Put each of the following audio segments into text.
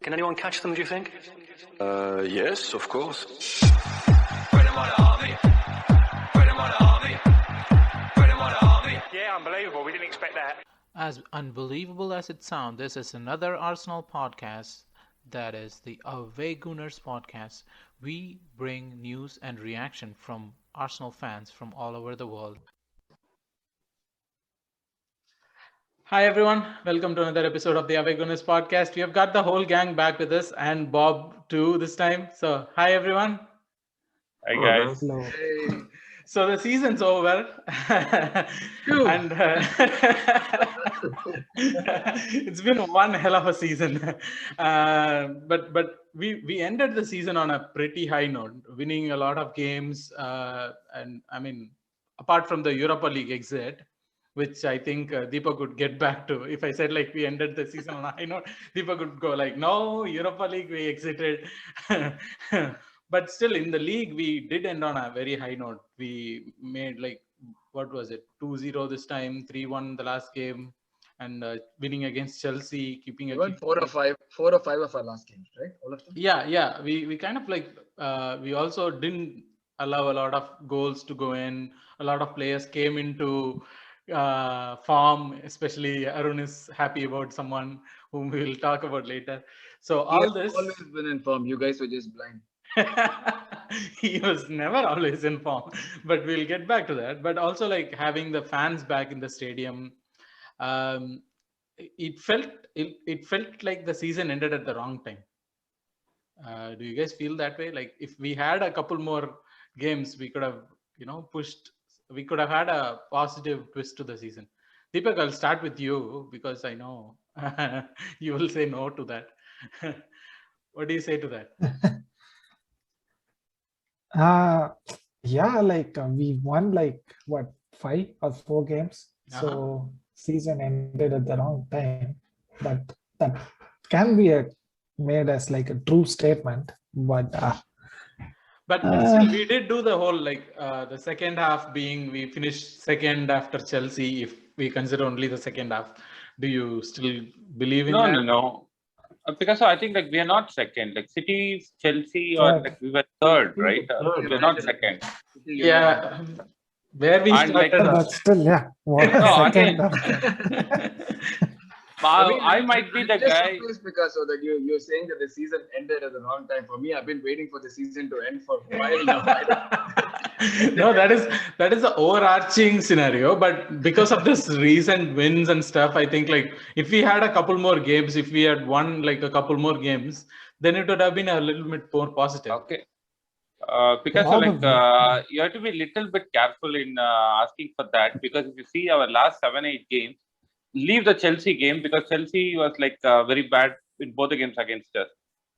Can anyone catch them, do you think? Yes, of course. Yeah, unbelievable. We didn't expect that. As unbelievable as it sounds, this is another Arsenal podcast. That is the Away Gunners podcast. We bring news and reaction from Arsenal fans from all over the world. Hi everyone, welcome to another episode of the Away Gunners podcast. We have got the whole gang back with us and Bob too this time. So hi everyone. Hi guys. Hello. So the season's over, and it's been one hell of a season. But we ended the season on a pretty high note, winning a lot of games, and I mean, apart from the Europa League exit, which I think Deepak would get back to. If I said like we ended the season on a high note, Deepak would go like, no, Europa League we exited. But still in the league, we did end on a very high note. We made like, what was it? 2-0 this time, 3-1 the last game, and winning against Chelsea, keeping a... 4 or 5 of our last games, right? All of them? Yeah. We kind of like, we also didn't allow a lot of goals to go in. A lot of players came into form, especially Arun is happy about someone whom we will talk about later. So all this... always been in form. You guys were just blind. He was never always in form, but we'll get back to that. But also like having the fans back in the stadium, it felt like the season ended at the wrong time. Do you guys feel that way? Like if we had a couple more games, we could have pushed. We could have had a positive twist to the season. Deepak, I'll start with you because I know you will say no to that. What do you say to that? We won 5 or 4 games. So season ended at the wrong time. But that can be made as like a true statement. But still, we did do the whole the second half being we finished second after Chelsea. If we consider only the second half, do you still believe in that? No. Because I think we are not second. Like City, Chelsea, or we were third, right? We are not second. Yeah, where we started. But still, I might be the guy. Because so that you're saying that the season ended at the wrong time. For me, I've been waiting for the season to end for a while now. No, that is the overarching scenario. But because of this recent wins and stuff, I think if we had a couple more games, if we had won a couple more games, then it would have been a little bit more positive. Okay. Because you have to be a little bit careful in asking for that, because if you see our last 7-8 games, leave the Chelsea game because Chelsea was very bad in both the games against us.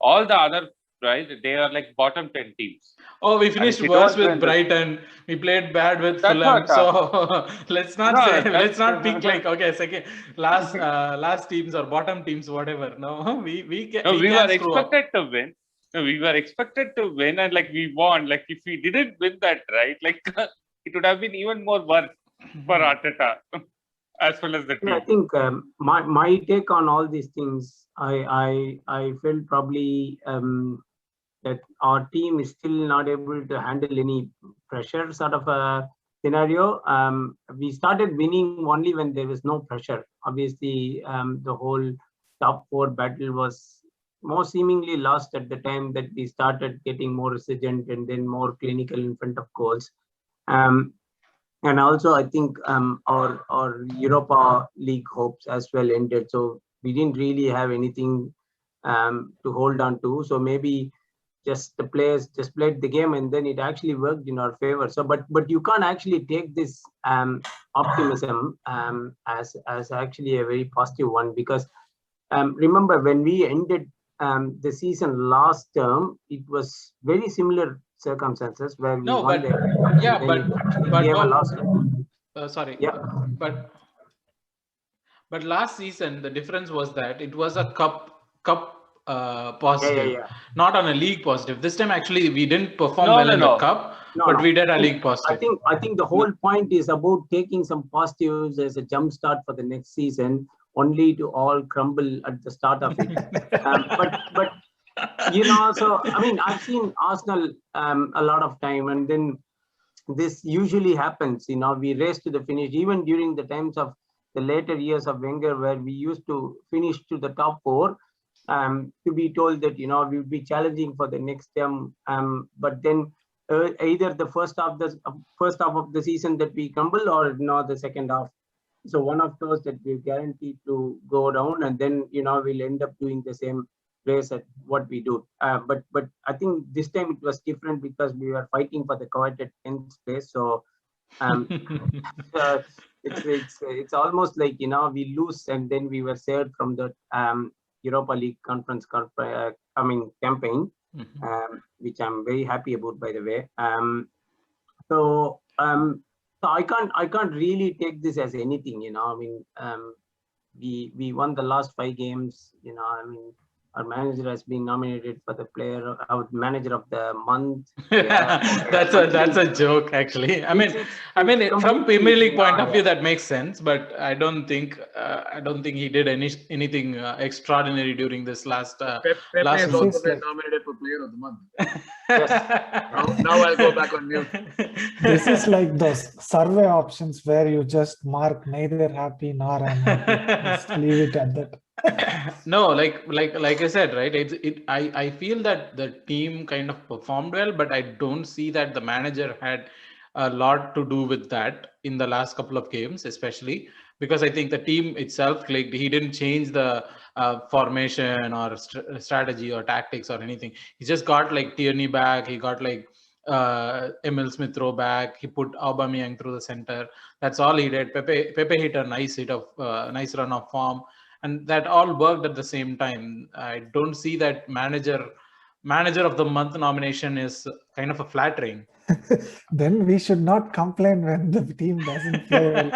All the other, right, they are bottom 10 teams. Oh, we finished worse with Brighton. We played bad with Fulham. So let's not pick second last teams or bottom teams, whatever. No, we were expected to win. No, we were expected to win, and we won. If we didn't win that, right, it would have been even more worse for Arteta. As well as the team. I think my take on all these things, I feel probably that our team is still not able to handle any pressure sort of a scenario. We started winning only when there was no pressure. Obviously, the whole top 4 battle was more seemingly lost at the time that we started getting more resilient and then more clinical in front of goals. And also, I think our Europa League hopes as well ended. So we didn't really have anything to hold on to. So maybe just the players just played the game and then it actually worked in our favor. So, but you can't actually take this optimism as actually a very positive one, because remember when we ended the season last term, it was very similar circumstances where we won but last season the difference was that it was a cup positive, not on a league positive. This time actually we didn't perform in the cup, but we did a league positive. I think the whole point is about taking some positives as a jump start for the next season. only to all crumble at the start of it. But so I mean, I've seen Arsenal a lot of time, and then this usually happens. We race to the finish, even during the times of the later years of Wenger, where we used to finish to the top 4, to be told that we'll be challenging for the next term. But then either the first half of the season that we crumble, or the second half. So one of those that we're guaranteed to go down, and then we'll end up doing the same race at what we do. But I think this time it was different because we were fighting for the coveted 10th place. So it's almost like we lose, and then we were saved from the Europa League conference campaign, which I'm very happy about, by the way. So I can't really take this as anything. I mean, we won the last 5 games. I mean, our manager has been nominated for the manager of the month. Yeah, that's a joke, actually. I mean, from Premier League point of view, that makes sense, but I don't think he did anything extraordinary during this last. Pepe last has month. also been nominated for Player of the Month. Now I'll go back on mute. This is like those survey options where you just mark neither happy nor unhappy. Just leave it at that. No, like I said, right? I feel that the team kind of performed well, but I don't see that the manager had a lot to do with that in the last couple of games, especially because I think the team itself, like, he didn't change the formation or strategy or tactics or anything. He just got like Tierney back. He got like Emil Smith Rowe back. He put Aubameyang through the center. That's all he did. Pepe hit a nice nice run of form. And that all worked at the same time. I don't see that manager of the month nomination is kind of a flattering. Then we should not complain when the team doesn't play well.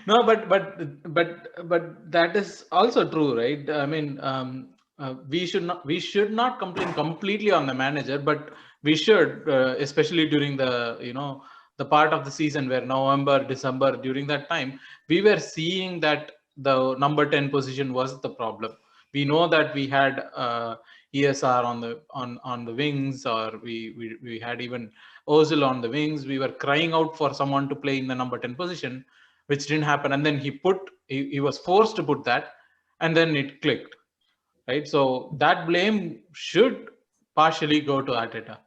No, but that is also true, right? I mean, we should not complain completely on the manager, but we should, especially during the the part of the season where November, December, during that time, we were seeing that the number 10 position was the problem. We know that we had ESR on the wings, or we had even Ozil on the wings. We were crying out for someone to play in the number 10 position, which didn't happen. And then he was forced to put that, and then it clicked, right? So that blame should partially go to Arteta.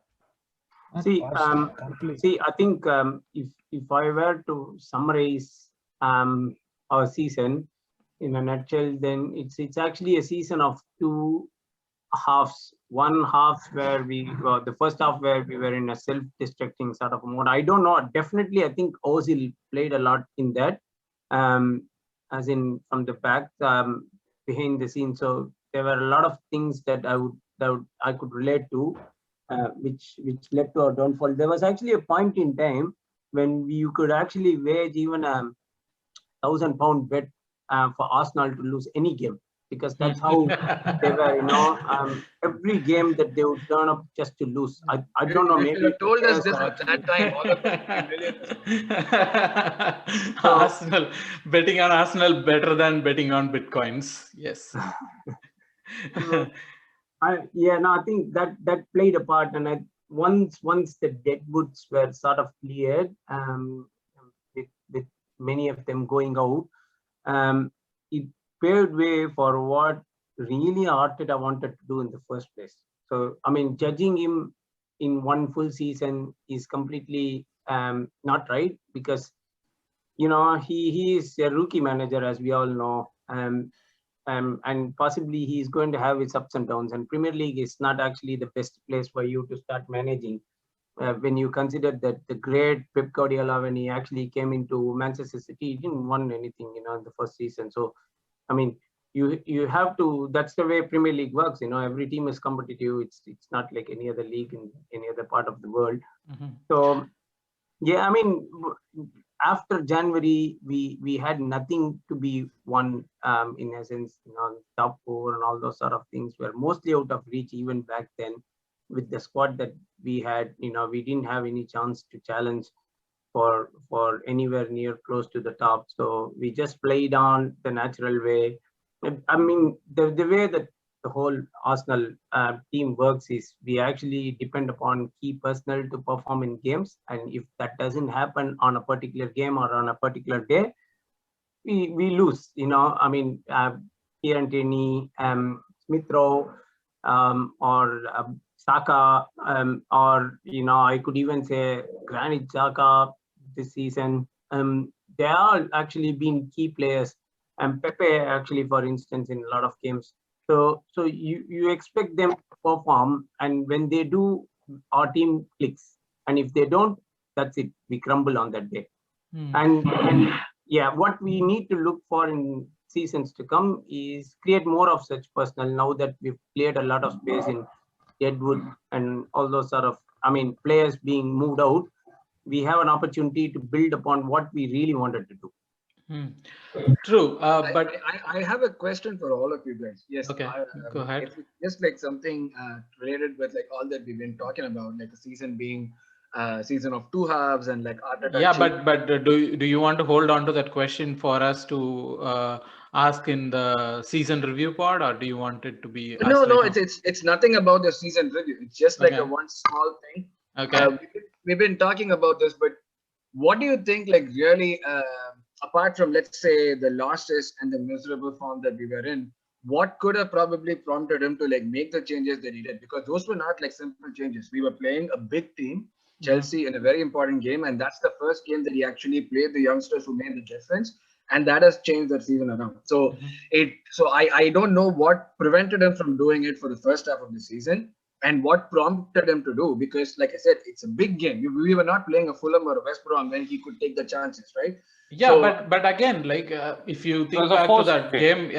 See, I think if I were to summarize our season in a nutshell, then it's actually a season of 2 halves. One half where the first half where we were in a self-destructing sort of mode. I don't know. Definitely, I think Ozil played a lot in that, as in from the back, behind the scenes. So there were a lot of things that I could relate to, which led to our downfall. There was actually a point in time when you could actually wage even a £1,000 bet for Arsenal to lose any game, because that's how they were, every game that they would turn up just to lose. I don't know, maybe you told us this at that time, all of us. Arsenal, betting on Arsenal better than betting on Bitcoins. Yes. I think that played a part. And once the deadwoods were sort of cleared, with many of them going out, it paved way for what really Arteta wanted to do in the first place. So, I mean, judging him in one full season is completely not right, because he is a rookie manager, as we all know, and possibly he's going to have its ups and downs. And Premier League is not actually the best place for you to start managing. When you consider that the great Pep Guardiola, when he actually came into Manchester City, he didn't win anything, in the first season. So, I mean, you have to. That's the way Premier League works. Every team is competitive. It's not like any other league in any other part of the world. Mm-hmm. So, yeah, I mean, after January, we had nothing to be won. In essence, top 4 and all those sort of things were mostly out of reach even back then. With the squad that we had, we didn't have any chance to challenge. for anywhere near close to the top. So we just played on the natural way. I mean, the way that the whole Arsenal team works is we actually depend upon key personnel to perform in games, and if that doesn't happen on a particular game or on a particular day, we lose. I mean, Kieran Tierney, Smith Rowe, or Xhaka, or I could even say Granit Xhaka this season. They are actually been key players, and Pepe actually, for instance, in a lot of games. So you expect them to perform, and when they do, our team clicks, and if they don't, that's it. We crumble on that day. And yeah, what we need to look for in seasons to come is create more of such personnel. Now that we've cleared a lot of space in Deadwood and all those sort of, players being moved out, we have an opportunity to build upon what we really wanted to do. True, but I have a question for all of you guys. Yes. Okay, go ahead. It's just like something related with like all that we've been talking about, like the season being season of two halves and like Arteta. Yeah, but do you want to hold on to that question for us to ask in the season review pod, or do you want it to be? No, it's nothing about the season review. It's just like a one small thing. Okay. We've been talking about this, but what do you think? Like really, apart from let's say the losses and the miserable form that we were in, what could have probably prompted him to like make the changes that he did? Because those were not like simple changes. We were playing a big team, Chelsea, in a very important game, and that's the first game that he actually played the youngsters who made the difference, and that has changed that season around. So I don't know what prevented him from doing it for the first half of the season, and what prompted him to do, because like I said, it's a big game. We were not playing a Fulham or a West Brom when he could take the chances, right? Yeah, so, but again, like if you think back to that game,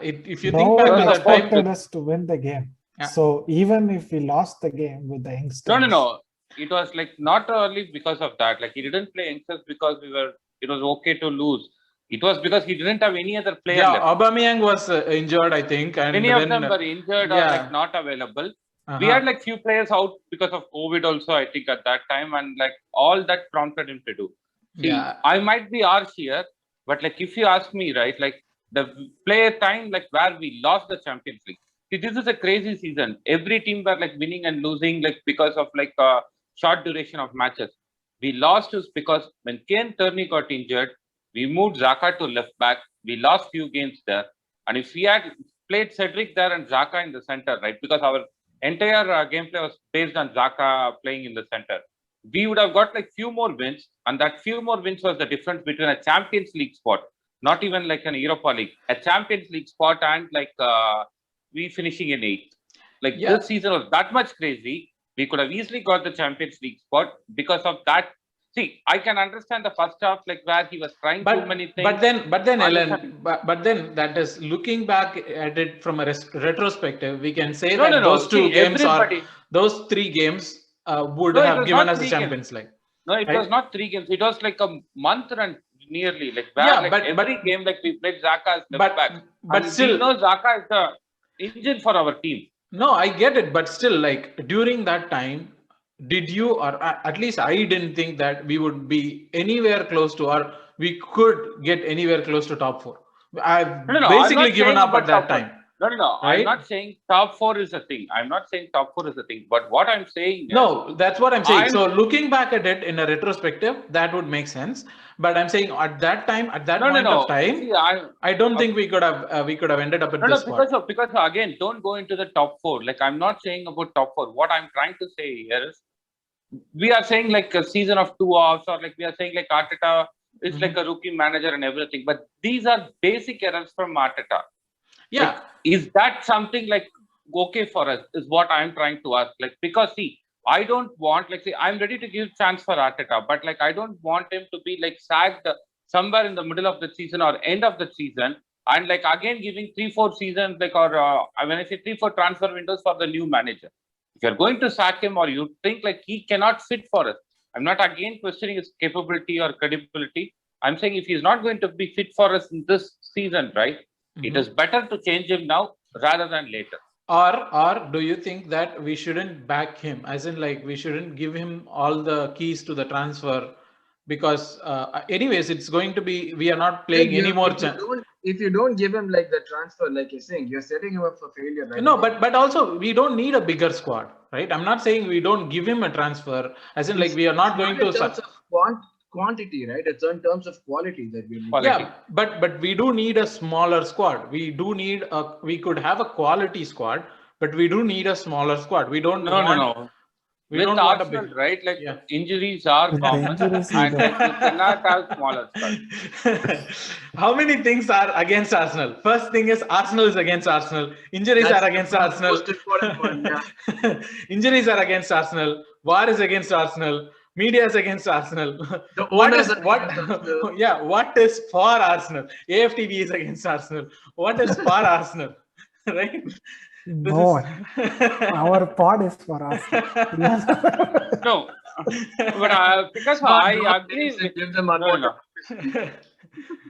if you think back to that time, expected us to win the game. Yeah. So even if we lost the game with the youngsters, no, it was like not only because of that. Like he didn't play youngsters because it was okay to lose. It was because he didn't have any other player left. Aubameyang was injured, I think, and many of them were injured or like not available. We had like few players out because of COVID also, I think, at that time, and like all that prompted him to do. See, I might be harsh here, but like if you ask me, right, like the player time, like where we lost the Champions League. See, this is a crazy season. Every team were like winning and losing, like because of like a short duration of matches. We lost is because when Kane Tierney got injured, we moved Xhaka to left back. We lost few games there, and if we had played Cedric there and Xhaka in the center, right, because our entire gameplay was based on Xhaka playing in the center, we would have got like few more wins, and that few more wins was the difference between a Champions League spot, not even like an Europa League, a Champions League spot, and like we finishing in 8th. Like this season was that much crazy. We could have easily got the Champions League spot because of that. See, I can understand the first half, like where he was trying too many things. But then, Ellen, but then that is looking back at it from a retrospective. We can say those two games those 3 games would have given us the Champions League. No, it was not 3 games. It was like a month and nearly. Like where, every game, like we played Xhaka as left back. But still, Xhaka is the engine for our team. No, I get it, but still, like during that time, did you, or at least I didn't think that we would be anywhere close to, or we could get anywhere close to top 4. I've basically given up at that time. No. Right? I'm not saying top 4 is a thing. I'm not saying top 4 is a thing. But what I'm saying is, that's what I'm saying. So looking back at it in a retrospective, that would make sense. But I'm saying at that time, at that point of time, see, I don't think we could have ended up at this spot. Because again, don't go into the top 4. Like I'm not saying about top 4. What I'm trying to say here is, we are saying like a season of 2 halves, or like we are saying like Arteta is like a rookie manager and everything. But these are basic errors from Arteta. Yeah. Like, is that something like okay for us? Is what I'm trying to ask. Like, because see, I don't want, like, see, I'm ready to give chance for Arteta, but like I don't want him to be like sacked somewhere in the middle of the season or end of the season, and like again giving 3-4 seasons, like, or when I say 3-4 transfer windows for the new manager. If you're going to sack him, or you think like he cannot fit for us, I'm not again questioning his capability or credibility. I'm saying if he's not going to be fit for us in this season, right? It is better to change him now rather than later. Or do you think that we shouldn't back him, as in like we shouldn't give him all the keys to the transfer because anyways, it's going to be, we are not playing any more. If you don't give him like the transfer, like you're saying, you're setting him up for failure. Right? No, but also we don't need a bigger squad, right? I'm not saying we don't give him a transfer, as in like we are not going to. In terms of quantity, right? It's in terms of quality that we need. Yeah, but we do need a smaller squad. We do need we could have a quality squad, but we do need a smaller squad. We don't. No. We with don't Arsenal, want a big, right? Like injuries are common, and like, you cannot have smaller squad. How many things are against Arsenal? First thing is Arsenal is against Arsenal. Injuries are against Arsenal. Most important one, yeah. Injuries are against Arsenal. VAR is against Arsenal. Media is against Arsenal. The owners what is for Arsenal? AFTV is against Arsenal. What is for Arsenal? Right? No, our pod is for us. No, but because I agree with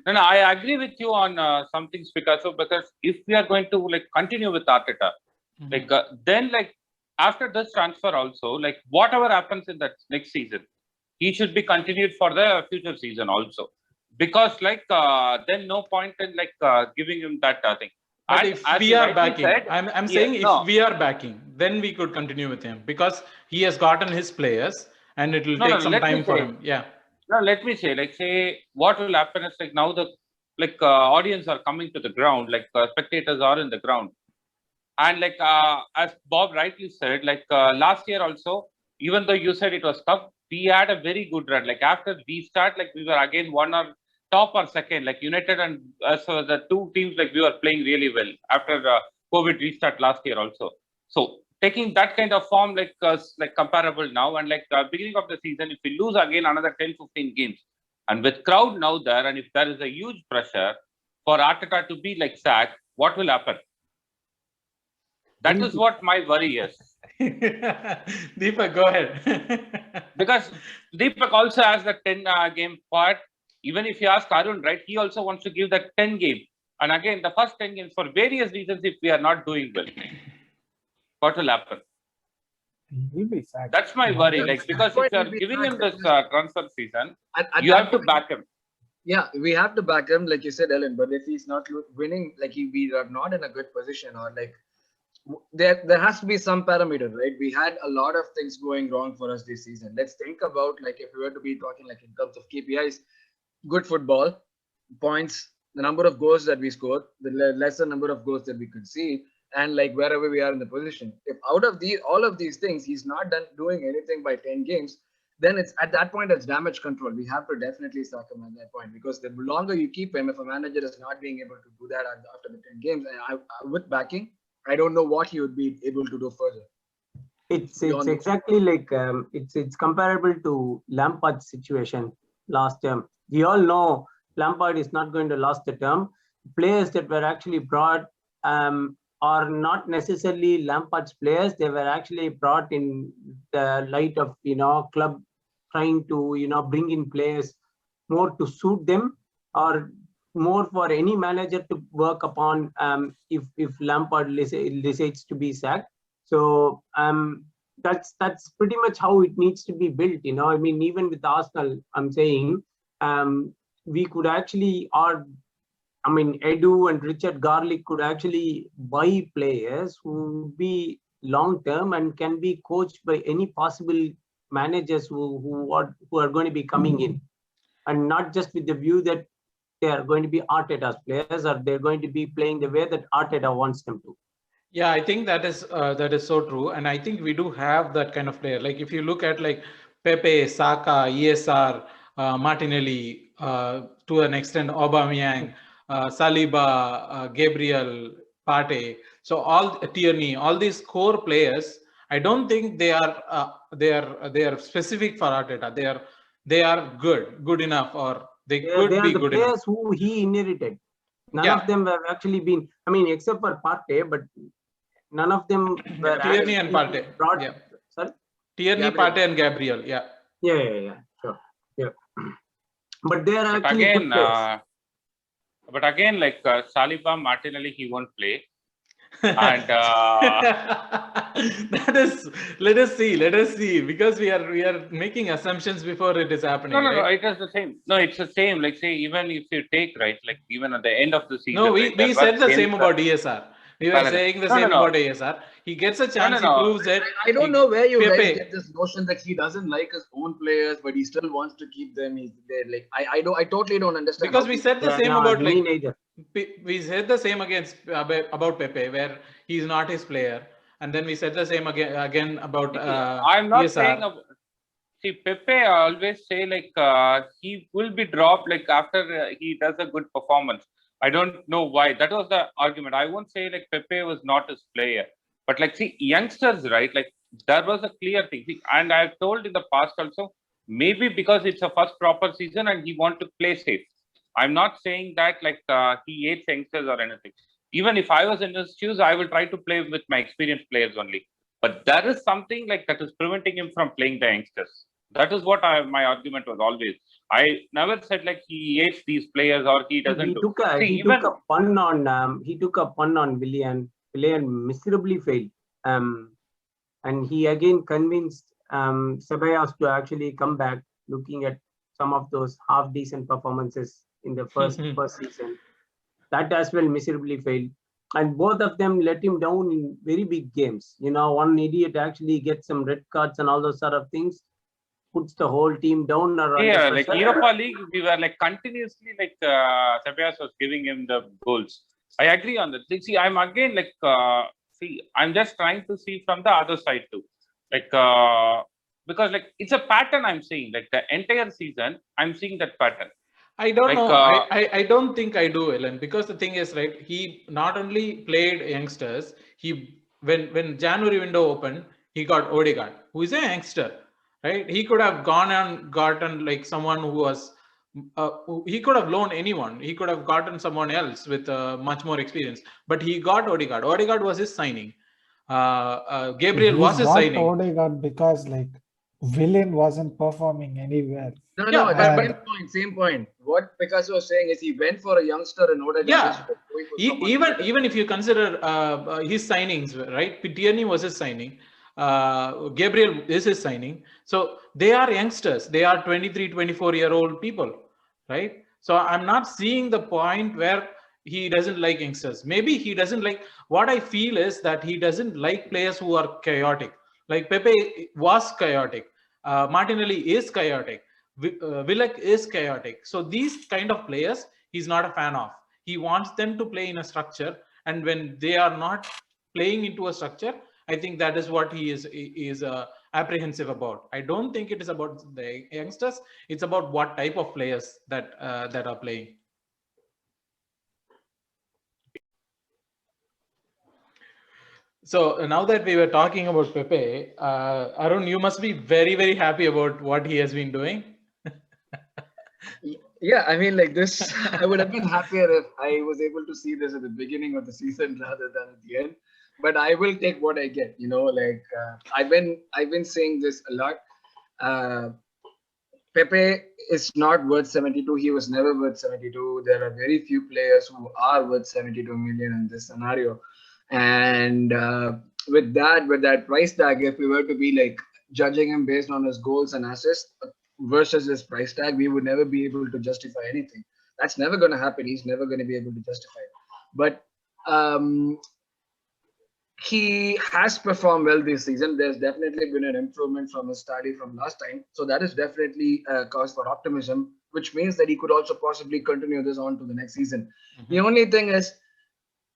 I agree with you on some things, because if we are going to like continue with Arteta, like then like after this transfer also, like whatever happens in that next season, he should be continued for the future season also, because like then no point in like giving him that thing. But if we are backing, I'm saying if we are backing, then we could continue with him, because he has gotten his players and it will take some time for him. Yeah. Now let me say, like say what will happen is like now the audience are coming to the ground, like spectators are in the ground, and like as Bob rightly said, like last year also, even though you said it was tough, we had a very good run. Like after we start, like we were again one or top or second, like United and so the two teams, like we were playing really well after COVID restart last year also. So taking that kind of form, like comparable now, and like beginning of the season, if we lose again another 10-15 games, and with crowd now there, and if there is a huge pressure for Arteta to be like sacked, what will happen? That is what my worry is. Deepak, go ahead. Because Deepak also has the 10 game part. Even if you ask Arun, right, he also wants to give that 10 game. And again, the first 10 games, for various reasons, if we are not doing well, what will happen? He'll be sacked. That's my worry. Like, because if you are giving him this transfer season, you have to back him. Yeah, we have to back him, like you said, Ellen. But if he's not winning, like we are not in a good position, or like there has to be some parameter, right? We had a lot of things going wrong for us this season. Let's think about, like, if we were to be talking like in terms of KPIs, good football, points, the number of goals that we scored, the lesser number of goals that we could see, and like wherever we are in the position. If out of all of these things, he's not doing anything by 10 games, then it's at that point, it's damage control. We have to definitely sack him at that point, because the longer you keep him, if a manager is not being able to do that after the 10 games, and with backing, I don't know what he would be able to do further. It's exactly like it's comparable to Lampard's situation last term. We all know Lampard is not going to last the term. Players that were actually brought are not necessarily Lampard's players. They were actually brought in the light of club trying to bring in players more to suit them, or more for any manager to work upon if Lampard decides to be sacked. So that's pretty much how it needs to be built. I mean, even with Arsenal, I'm saying we could actually, Edu and Richard Garlick could actually buy players who would be long term and can be coached by any possible managers who are going to be coming in, and not just with the view that they are going to be Arteta's players, or they're going to be playing the way that Arteta wants them to. Yeah, I think that is so true, and I think we do have that kind of player. Like if you look at like Pepe, Xhaka, ESR, Martinelli, to an extent Aubameyang, Saliba, Gabriel, Partey, so all Tierney, all these core players, I don't think they are specific for Arteta. They are good enough, or they could be good enough. They are the players who he inherited. None of them have actually been, except for Partey, but none of them were Tierney and Partey. Yeah. Sorry? Tierney, Partey and Gabriel. Yeah. Yeah. Sure. Yeah. But they are actually good players. But again, like Saliba, Martinelli, he won't play. And That is, let us see, because we are making assumptions before it is happening. No. Right? It is the same. No, it's the same. Like say, even if you take right, like even at the end of the season, No, right, we said the same about it. ESR. We were saying the same about ESR. He gets a chance, he proves it. I don't know where you guys Pepe. get this notion that he doesn't like his own players, but he still wants to keep them. He's there. Like I totally don't understand. Because we said the same about me neither. we said the same about Pepe, where he's not his player, and then we said the same again about I'm not ESR. saying see Pepe. I always say like he will be dropped like after he does a good performance. I don't know why. That was the argument. I won't say like Pepe was not his player, but like see youngsters, right? Like there was a clear thing. See, and I've told in the past also, maybe because it's a first proper season and he want to play safe. I'm not saying that like he hates youngsters or anything. Even if I was in his shoes, I will try to play with my experienced players only. But there is something like that is preventing him from playing the youngsters. That is what my argument was always. I never said like he hates these players or he doesn't. He took a pun on Willian. Willian miserably failed. And he again convinced Ceballos to actually come back, looking at some of those half decent performances in the first season. That as well miserably failed. And both of them let him down in very big games. You know, one idiot actually gets some red cards and all those sort of things, puts the whole team down. Yeah, like Europa League, we were like continuously like Ceballos was giving him the goals. I agree on that. See, I'm again like I'm just trying to see from the other side too, like because like it's a pattern I'm seeing. Like the entire season, I'm seeing that pattern. I don't know. I don't think I do, Ellen, because the thing is, right, he not only played youngsters, when January window opened, he got Odegaard, who is a youngster, right? He could have gone and gotten like someone who was, he could have loaned anyone. He could have gotten someone else with much more experience, but he got Odegaard. Odegaard was his signing. Gabriel was his signing. Odegaard because like Willian wasn't performing anywhere. No, same point. What Picasso was saying is he went for a youngster and Odegaard. Yeah, even if you consider his signings, right? Tierney was his signing. Gabriel is his signing. So they are youngsters. They are 23, 24-year-old people, right? So I'm not seeing the point where he doesn't like youngsters. Maybe he doesn't like, what I feel is that he doesn't like players who are chaotic. Like Pepe was chaotic. Martinelli is chaotic. Willock is chaotic. So these kind of players, he's not a fan of. He wants them to play in a structure. And when they are not playing into a structure, I think that is what he is apprehensive about. I don't think it is about the youngsters. It's about what type of players that are playing. So now that we were talking about Pepe, Arun, you must be very, very happy about what he has been doing. Yeah, I mean, like this, I would have been happier if I was able to see this at the beginning of the season rather than at the end. But I will take what I get. You know, like I've been saying this a lot. Pepe is not worth 72. He was never worth 72. There are very few players who are worth 72 million in this scenario. And with that price tag, if we were to be like judging him based on his goals and assists versus his price tag, we would never be able to justify anything. That's never going to happen. He's never going to be able to justify it. But he has performed well this season. There's definitely been an improvement from his study from last time. So that is definitely a cause for optimism, which means that he could also possibly continue this on to the next season. Mm-hmm. The only thing is,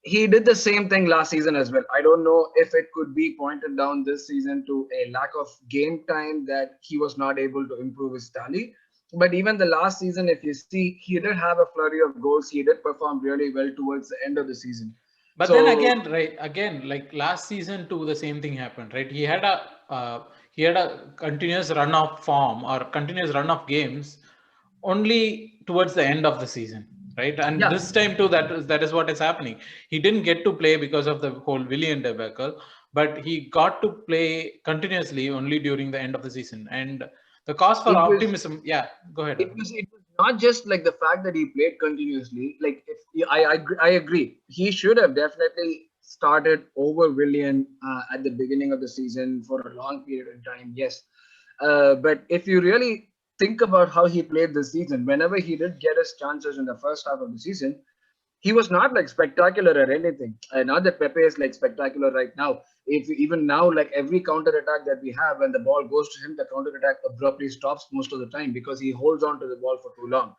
he did the same thing last season as well. I don't know if it could be pointed down this season to a lack of game time that he was not able to improve his tally. But even the last season, if you see, he did have a flurry of goals. He did perform really well towards the end of the season. But then again, like last season too, the same thing happened, right? He had a continuous run of form or continuous run of games only towards the end of the season. Right, and this time too, that is what is happening. He didn't get to play because of the whole Willian debacle, but he got to play continuously only during the end of the season. And the cause for optimism, go ahead. It was not just like the fact that he played continuously. Like I agree, he should have definitely started over Willian at the beginning of the season for a long period of time. Yes. But if you really think about how he played this season, whenever he did get his chances in the first half of the season, he was not like spectacular or anything. Not that Pepe is like spectacular right now. If even now, like every counter attack that we have, when the ball goes to him, the counter attack abruptly stops most of the time because he holds on to the ball for too long.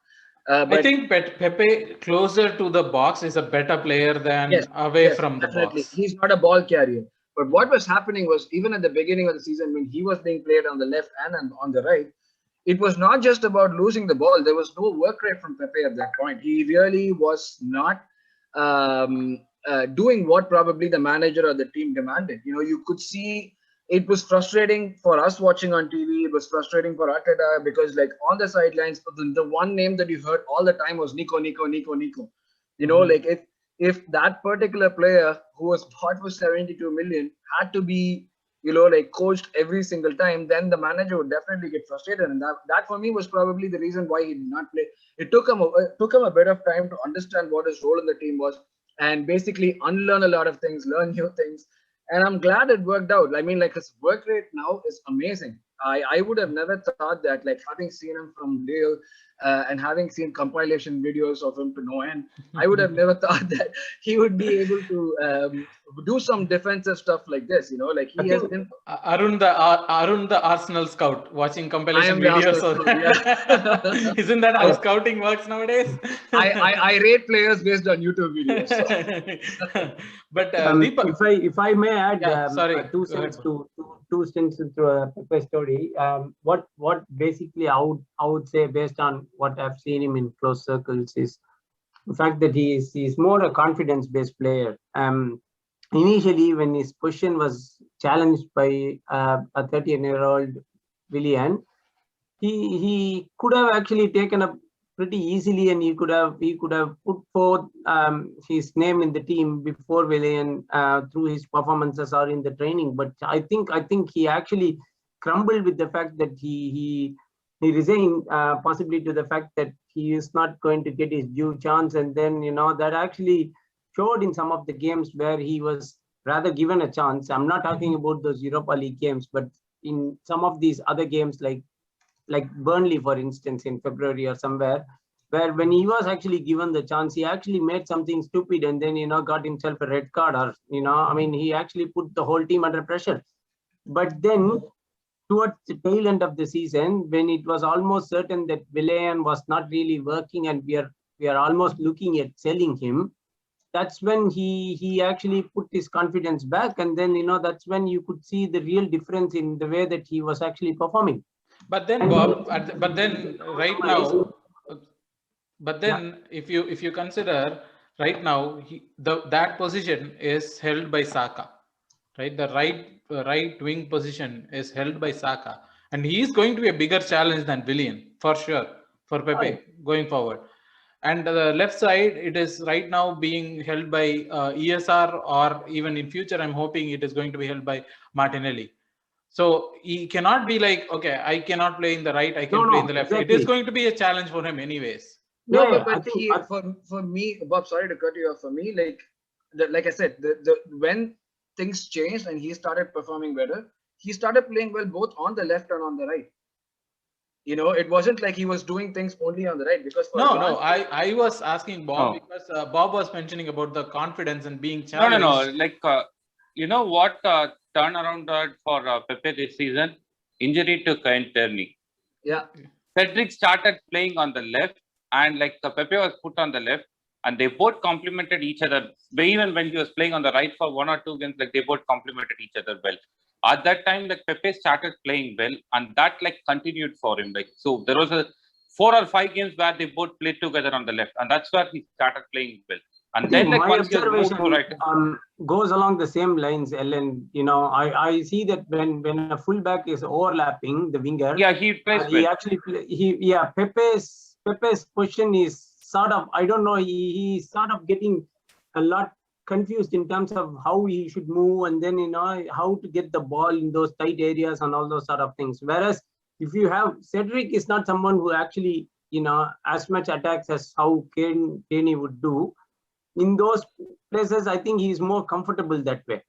But I think Pepe closer to the box is a better player than away from the box. He's not a ball carrier. But what was happening was, even at the beginning of the season, when he was being played on the left and on the right, it was not just about losing the ball. There was no work rate from Pepe at that point. He really was not doing what probably the manager or the team demanded. You know, you could see it was frustrating for us watching on TV. It was frustrating for Arteta because, like, on the sidelines, the one name that you heard all the time was Nico. You know, like if that particular player who was bought for 72 million had to be, you know, like coached every single time, then the manager would definitely get frustrated. And that for me was probably the reason why he did not play. It took him a bit of time to understand what his role in the team was and basically unlearn a lot of things, learn new things. And I'm glad it worked out. I mean, like, his work rate now is amazing. I would have never thought that, like, having seen him from Lille and having seen compilation videos of him to no end, I would have never thought that he would be able to do some defensive stuff like this. You know, like he has been. Arun, the Arsenal scout, watching compilation videos. Isn't that how scouting works nowadays? I rate players based on YouTube videos. So. But Deepak, if I may add, two cents into a Pepe story. What basically I would say, based on what I've seen him in close circles, is the fact that he's more a confidence-based player. Initially, when his position was challenged by a 30-year-old Willian, he could have actually taken up pretty easily, and he could have put forth his name in the team before Willian through his performances or in the training. But I think he actually crumbled with the fact that he resigned, possibly to the fact that he is not going to get his due chance, and then, you know, that actually showed in some of the games where he was rather given a chance. I'm not talking about those Europa League games, but in some of these other games, like Burnley, for instance, in February or somewhere, where when he was actually given the chance, he actually made something stupid and then, you know, got himself a red card, or, you know, I mean, he actually put the whole team under pressure. But then towards the tail end of the season, when it was almost certain that Willian was not really working and we are almost looking at selling him, that's when he actually put his confidence back. And then, you know, that's when you could see the real difference in the way that he was actually performing. But then, Bob, right now, if you consider right now, that position is held by Xhaka, right? The right wing position is held by Xhaka, and he is going to be a bigger challenge than Willian for sure for Pepe going forward. And the left side, it is right now being held by ESR, or even in future, I'm hoping it is going to be held by Martinelli. So he cannot be like, okay, I cannot play in the right, I can play in the left. Exactly. It is going to be a challenge for him anyways. No, but for me, Bob, sorry to cut you off. For me, like I said, when things changed and he started performing better, he started playing well both on the left and on the right. You know, it wasn't like he was doing things only on the right, because I was asking Bob because Bob was mentioning about the confidence and being challenged. No. Like, you know what turnaround for Pepe this season? Injury to Kyle Tierney. Yeah. Cedric started playing on the left, and like Pepe was put on the left, and they both complemented each other. Even when he was playing on the right for 1 or 2 games, like they both complemented each other well. At that time, like Pepe started playing well, and that like continued for him. Like, so there was 4 or 5 games where they both played together on the left, and that's where he started playing well. And then, like, my observation goes along the same lines, Ellen. You know, I see that when a fullback is overlapping the winger, he plays he actually Pepe's position is sort of, I don't know, he's sort of getting a lot confused in terms of how he should move, and then, you know, how to get the ball in those tight areas and all those sort of things. Whereas if you have Cedric, is not someone who actually, you know, as much attacks as how Kenny would do. in those places, I think he's more comfortable that way.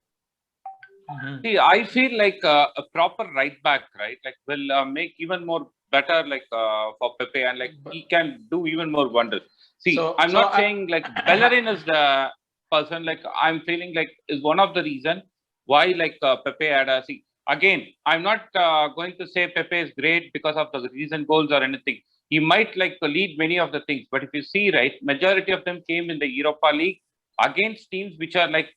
See, I feel like a proper right back, right, like will make even more better, like for Pepe, and like he can do even more wonders. See, I'm not saying like Bellerin is the person. Like I'm feeling like is one of the reason why like Pepe had a see. Again, I'm not going to say Pepe is great because of the recent goals or anything. He might like lead many of the things, but if you see right, majority of them came in the Europa League against teams which are like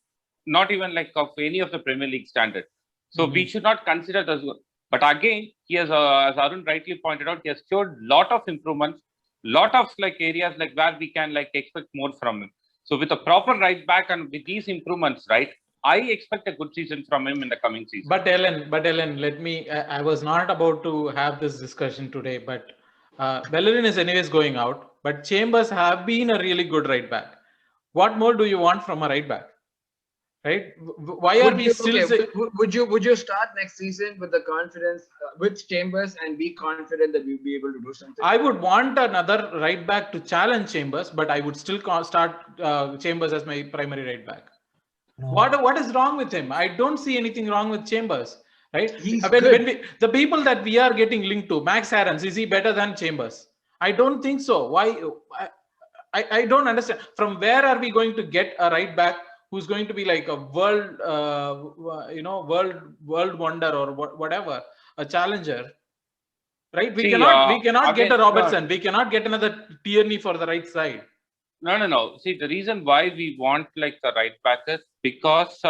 not even like of any of the Premier League standard. So we should not consider this. But again, he has, as Arun rightly pointed out, he has showed lot of improvements, lot of like areas like where we can like expect more from him. So with a proper right back and with these improvements, right, I expect a good season from him in the coming season. But Ellen, let me. I was not about to have this discussion today, but Bellerin is anyways going out. But Chambers have been a really good right back. What more do you want from a right back? Right? Why are we still? Would you start next season with the confidence with Chambers and be confident that we'll be able to do something? I would want another right back to challenge Chambers, but I would still start Chambers as my primary right back. No. What is wrong with him? I don't see anything wrong with Chambers. Right? The people that we are getting linked to, Max Aarons, is he better than Chambers? I don't think so. Why? I don't understand. From where are we going to get a right back who's going to be like a world, world wonder or whatever, a challenger, right? We cannot get a Robertson. We cannot get another Tierney for the right side. No. See, the reason why we want like a right back is because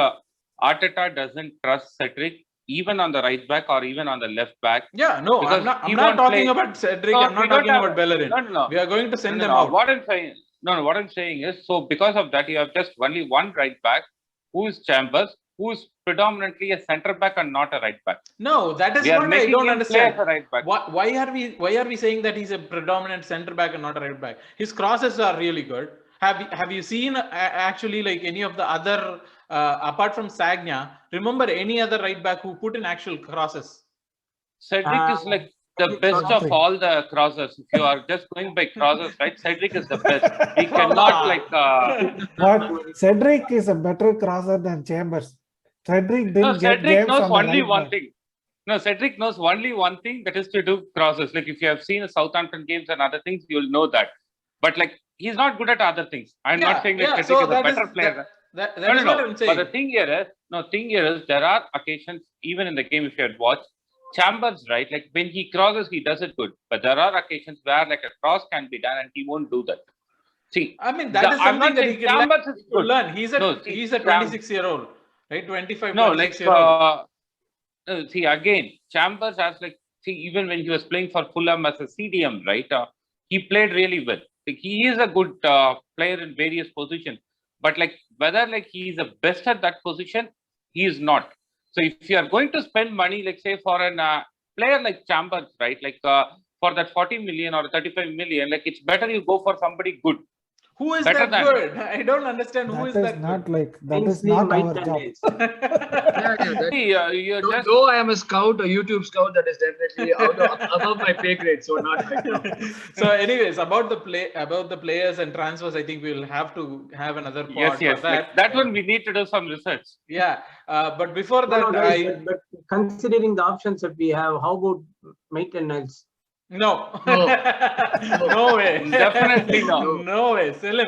Arteta doesn't trust Cedric even on the right back or even on the left back. Yeah, no, I'm not talking about Cedric. No, I'm not talking about Bellerin. No. We are going to send them out. What I'm saying is, so because of that, you have just only one right back, who is Chambers, who is predominantly a centre back and not a right back. No, that is what I don't understand. Right back. Why are we saying that he's a predominant centre back and not a right back? His crosses are really good. Have you seen actually like any of the other apart from Sagna? Remember any other right back who put in actual crosses? Cedric is like the best of all the crossers. If you are just going by crosses, right? Cedric is the best. He cannot like. But Cedric is a better crosser than Chambers. Cedric knows only one thing. No, Cedric knows only one thing, that is to do crosses. Like if you have seen Southampton games and other things, you'll know that. But like he's not good at other things. I'm not saying that Cedric is a better player. That is what I'm saying. But the thing here is, there are occasions, even in the game, if you had watched, Chambers, right? Like when he crosses, he does it good. But there are occasions where like a cross can be done and he won't do that. See, I mean, that is something that he can learn. He's a 26-year-old, right? 25, no, 26-year-old. See, again, Chambers has like, even when he was playing for Fulham as a CDM, right? He played really well. Like, he is a good player in various positions. But like whether like he is the best at that position, he is not. So if you are going to spend money, like say for a player like Chambers, right? Like for that 40 million or 35 million, like it's better you go for somebody good. Who is that good? I don't understand who is that not good. Like that is not our job. Though I am a scout, a YouTube scout, that is definitely above my pay grade. So not like that. So, anyways, about the players and transfers, I think we'll have to have another part for that. Like that one we need to do some research. Yeah, but before that, but considering the options that we have, how about maintenance? No way. Definitely no. No way. Sell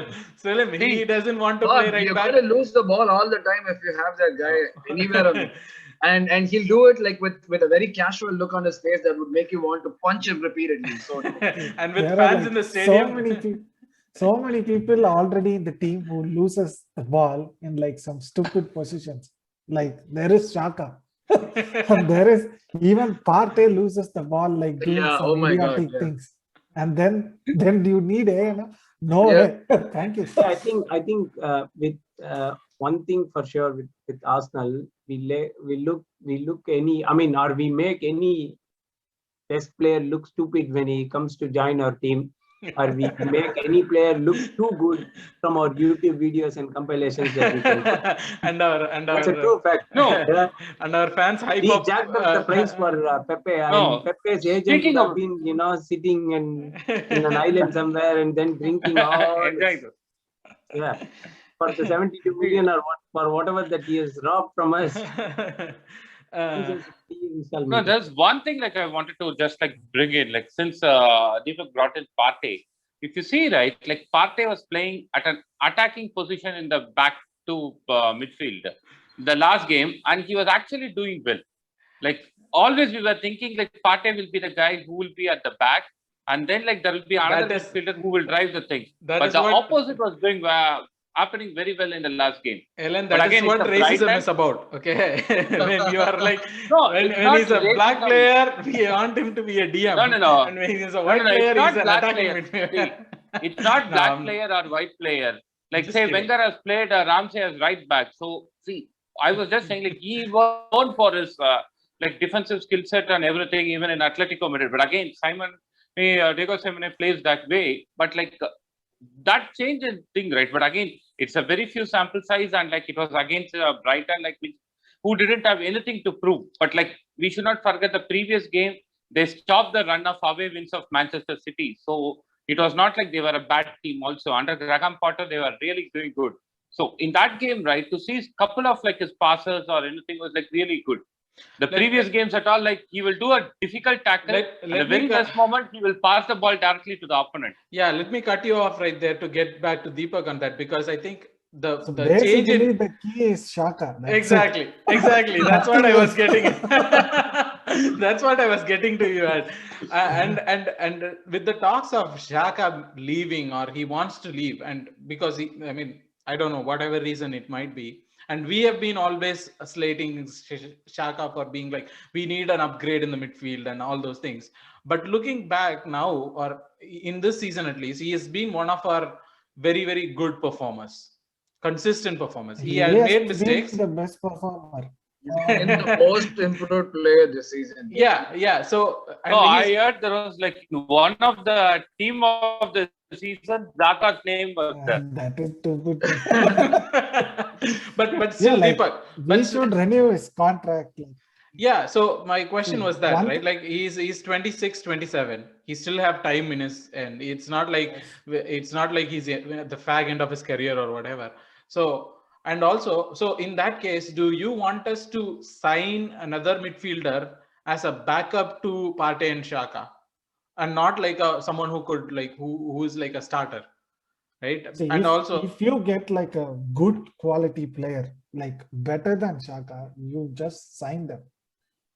him. He doesn't want to play right back. You're going to lose the ball all the time if you have that guy anywhere on it. And he'll do it like with a very casual look on his face that would make you want to punch him repeatedly. So and with fans in the stadium. So many people already in the team who loses the ball in like some stupid positions. Like there is Xhaka. And there is even Partey loses the ball like doing some idiotic things, and then you need way. Thank you. I think with one thing for sure with Arsenal, we look any. I mean, or we make any best player look stupid when he comes to join our team. Or we make any player look too good from our YouTube videos and compilations that we can. That's a true fact. No, and our fans hype up. He jacked up the price for Pepe, and Pepe's agent have been, sitting in an island somewhere and then drinking all. Yeah. for the 72 million or what, for whatever that he has robbed from us. No, there's one thing like I wanted to just like bring in, like since Deepak brought in Partey. If you see, right, like Partey was playing at an attacking position in the back to midfield the last game, and he was actually doing well. Like always we were thinking like Partey will be the guy who will be at the back, and then like there will be another midfielder who will drive the thing. But the opposite was doing happening very well in the last game. Ellen, that is what racism is about. Okay, when you are like when he's a black player, we want him to be a DM. No. And when he's a white player, he's an attacking midfielder. It's not black player or white player. Like say kidding. Wenger has played Ramsey as right back. So see, I was just saying like he was known for his like defensive skill set and everything, even in Atletico Madrid. But again, Diego Simeone plays that way. But like that changes thing, right? But again, it's a very few sample size, and like it was against Brighton, like who didn't have anything to prove. But like we should not forget the previous game, they stopped the run of away wins of Manchester City. So it was not like they were a bad team. Also under Graham Potter, they were really doing good. So in that game, right, to see a couple of like his passes or anything was like really good. The previous games at all, like he will do a difficult tackle. At the very first moment, he will pass the ball directly to the opponent. Yeah, let me cut you off right there to get back to Deepak on that, because I think the change in the key is Xhaka. Exactly. That's what I was getting. That's what I was getting to you at. And with the talks of Xhaka leaving, or he wants to leave, and because I don't know, whatever reason it might be. And we have been always slating Xhaka for being like, we need an upgrade in the midfield and all those things. But looking back now, or in this season at least, he has been one of our very, very good performers. Consistent performance. He has made mistakes. The best performer. And the most improved player this season. Yeah. So I heard there was like one of the team of the season, Xhaka's name was there. That is too good. but still, Deepak. We should renew his contract. Yeah, so my question was that, right? Like he's 26, 27. He still have time in his end. It's not like he's at the fag end of his career or whatever. So, and also, so in that case, do you want us to sign another midfielder as a backup to Partey and Xhaka, and not like someone who could like who is like a starter, right? See, and also, if you get like a good quality player, like better than Xhaka, you just sign them.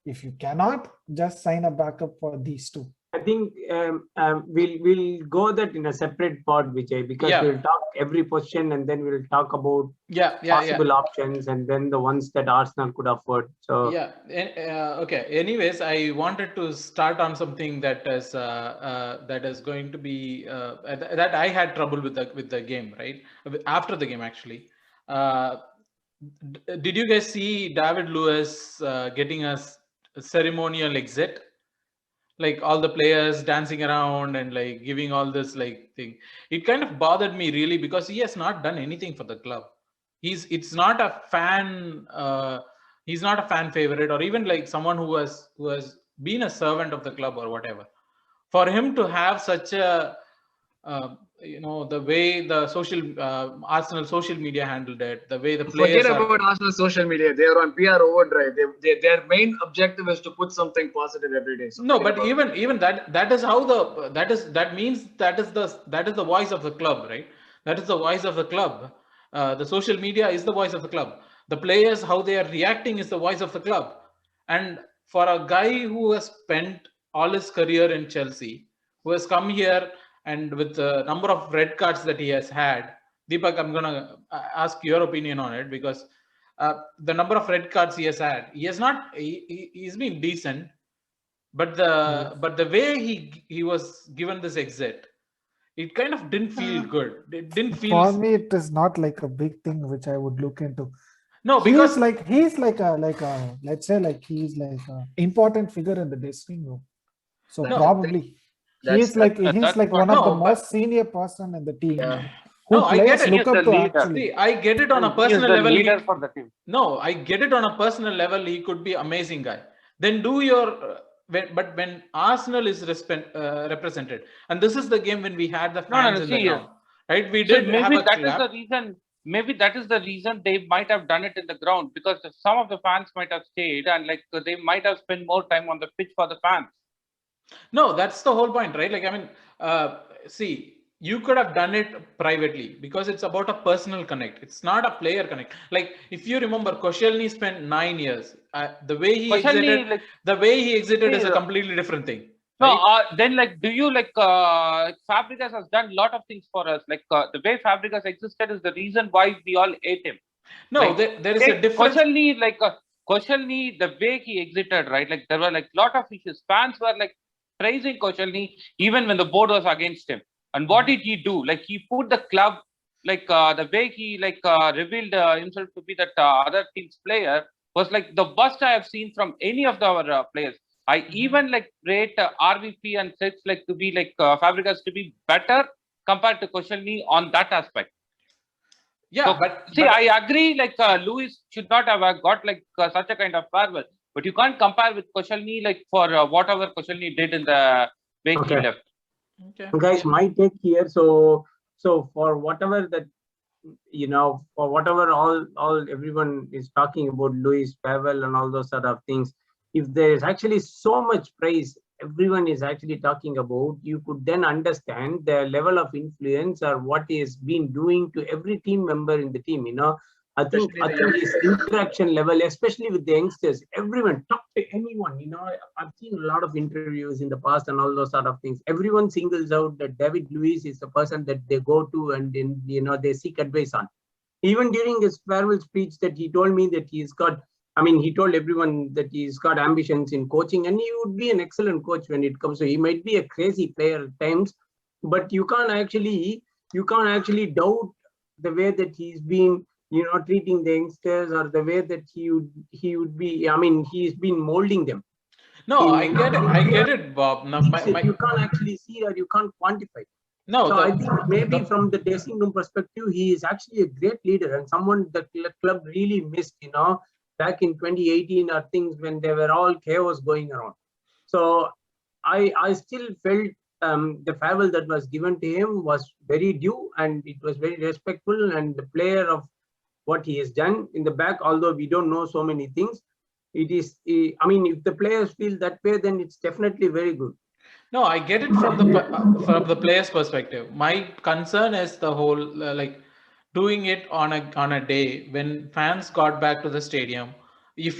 If you cannot, just sign a backup for these two. I think we'll go that in a separate pod, Vijay, because we'll talk every position, and then we'll talk about possible options, and then the ones that Arsenal could afford. So okay. Anyways, I wanted to start on something that is going to be that I had trouble with the game, right? After the game, actually. Did you guys see David Luiz getting a ceremonial exit? Like all the players dancing around and like giving all this like thing. It kind of bothered me really, because he has not done anything for the club. It's not a fan. He's not a fan favorite, or even like someone who has been a servant of the club or whatever. For him to have such a the way the Arsenal social media handled it, the way the players forget about Arsenal social media. They are on PR overdrive. Their main objective is to put something positive every day. No, but even that is how that is the voice of the club, right? That is the voice of the club. The social media is the voice of the club. The players, how they are reacting, is the voice of the club. And for a guy who has spent all his career in Chelsea, who has come here, and with the number of red cards that he has had, Deepak, I'm going to ask your opinion on it, because the number of red cards he has had, he's been decent, but the way he was given this exit, it kind of didn't feel good. It didn't feel. For me, it is not like a big thing which I would look into. No, because he's like a let's say like he's like an important figure in the dressing room. So probably. He's like one of the most senior person in the team. Yeah. I get it. Look up to actually. I get it on a personal level. Leader for the team. No, I get it on a personal level. He could be amazing guy. Then do your. But when Arsenal is represented, and this is the game when we had the fans in the ground, right? We did. Maybe that is the reason. maybe that is the reason they might have done it in the ground, because some of the fans might have stayed and like they might have spent more time on the pitch for the fans. No, that's the whole point, right? Like, I mean, see, you could have done it privately because it's about a personal connect. It's not a player connect. Like, if you remember, Koscielny spent 9 years. The way he Koscielny, exited is a completely different thing. No, right? then like, do you like Fabregas has done a lot of things for us. Like the way Fabregas existed is the reason why we all hate him. No, like, there is a difference. Koscielny, Koscielny, the way he exited, right? Like there were like a lot of issues. Fans were like praising Koscielny even when the board was against him. And what did he do? Like he put the club, like the way he revealed himself to be that other team's player was like the worst I have seen from any of our players. I even like rate RVP and sets like to be like Fabregas to be better compared to Koscielny on that aspect. Yeah, so, but I agree. Like Luiz should not have got like such a kind of farewell. But you can't compare with Koscielny like for whatever Koscielny did in the way he left. Okay. Guys, my take here. So for whatever that, for whatever all everyone is talking about Luiz, Pavel, and all those sort of things, if there is actually so much praise everyone is actually talking about, you could then understand the level of influence or what he has been doing to every team member in the team. I think his interaction level, especially with the youngsters, everyone, talk to anyone. I've seen a lot of interviews in the past and all those sort of things. Everyone singles out that David Luiz is the person that they go to and they seek advice on. Even during his farewell speech, that he told me that he told everyone that he's got ambitions in coaching and he would be an excellent coach when it comes to. He might be a crazy player at times, but you can't actually doubt the way that he's been, treating the youngsters or the way that he would be. He's been molding them. No, I get it, Bob. No, you can't actually see or you can't quantify. No, so I think maybe from the dressing room perspective, he is actually a great leader and someone that the club really missed, back in 2018 or things when there were all chaos going around. So I still felt the farewell that was given to him was very due and it was very respectful, and the player of what he has done in the back, although we don't know so many things, it is, if the players feel that way, then it's definitely very good. No, I get it from the player's perspective. My concern is the whole doing it on a day when fans got back to the stadium. If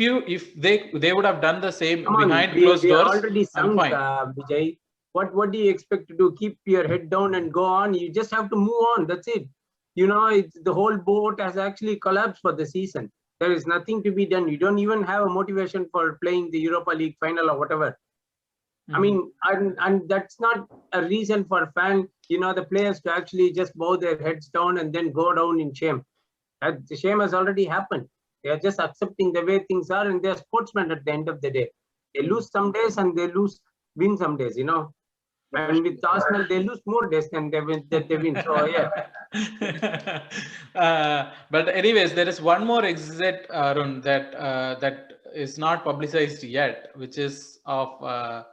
they would have done the same behind closed doors, already sunk, Vijay. What do you expect to do? Keep your head down and go on. You just have to move on. That's it. The whole boat has actually collapsed for the season. There is nothing to be done. You don't even have a motivation for playing the Europa League final or whatever. And that's not a reason for fan, the players to actually just bow their heads down and then go down in shame. The shame has already happened. They are just accepting the way things are, and they're sportsmen at the end of the day. They lose some days and they win some days, And with Arsenal, they lose more days than they win. So yeah. But anyways, there is one more exit, Arun, that is not publicized yet, which is of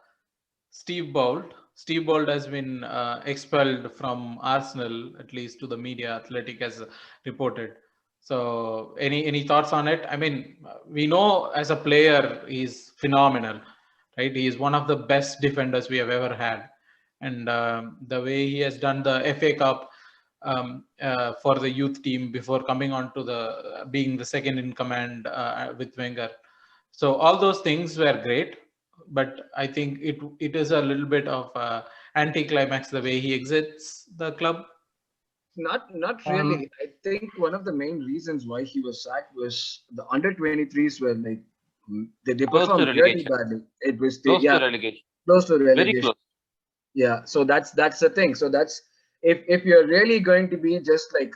Steve Bould. Steve Bould has been expelled from Arsenal, at least to the media. Athletic has reported. So, any thoughts on it? We know as a player he's phenomenal, right? He is one of the best defenders we have ever had, and the way he has done the FA Cup for the youth team before coming on to being the second in command with Wenger. So all those things were great. But I think it is a little bit of anticlimax the way he exits the club. Not really. I think one of the main reasons why he was sacked was the under-23s were like they performed really badly. It was close to relegation. Close to relegation. Very close. Yeah. So that's the thing. So that's if you're really going to be just like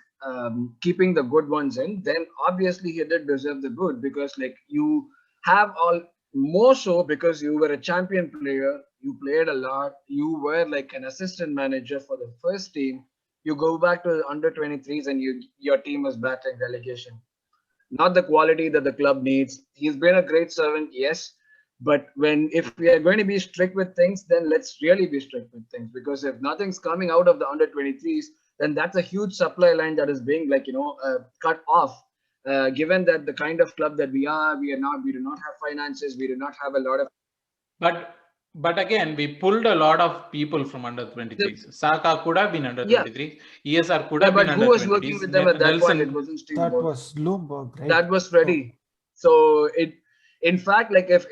keeping the good ones in, then obviously he did deserve the good, because like you have all. More so because you were a champion player, you played a lot, you were like an assistant manager for the first team. You go back to the under-23s and your team was battling relegation. Not the quality that the club needs. He's been a great servant, yes. But if we are going to be strict with things, then let's really be strict with things. Because if nothing's coming out of the under-23s, then that's a huge supply line that is being cut off. Given that the kind of club that we do not have finances, we do not have a lot of. But again, we pulled a lot of people from under 23s. Xhaka could have been under 23s. ESR could have been under 23s. But who was working with them at that point? It wasn't Steve That Bould. was Bloomberg, right? That was Freddie. So in fact, like if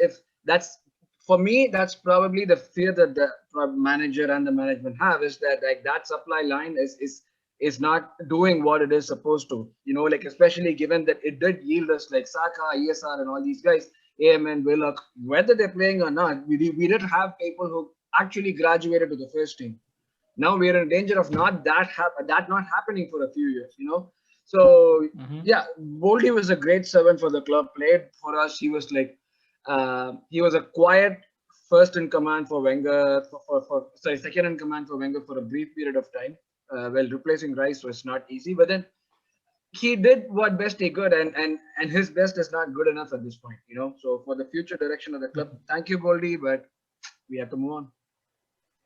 that's, for me, that's probably the fear that the manager and the management have, is that like that supply line is not doing what it is supposed to. Like especially given that it did yield us like Xhaka, ESR, and all these guys. AMN, Willock, whether they're playing or not, we did have people who actually graduated to the first team. Now we're in danger of that not happening for a few years, So yeah, Bould was a great servant for the club, played for us. He was like, he was a quiet first in command for Wenger, second in command for Wenger for a brief period of time. Well, replacing Rice was not easy, but then he did what best he could, and his best is not good enough at this point, So for the future direction of the club, thank you, Bouldy, but we have to move on.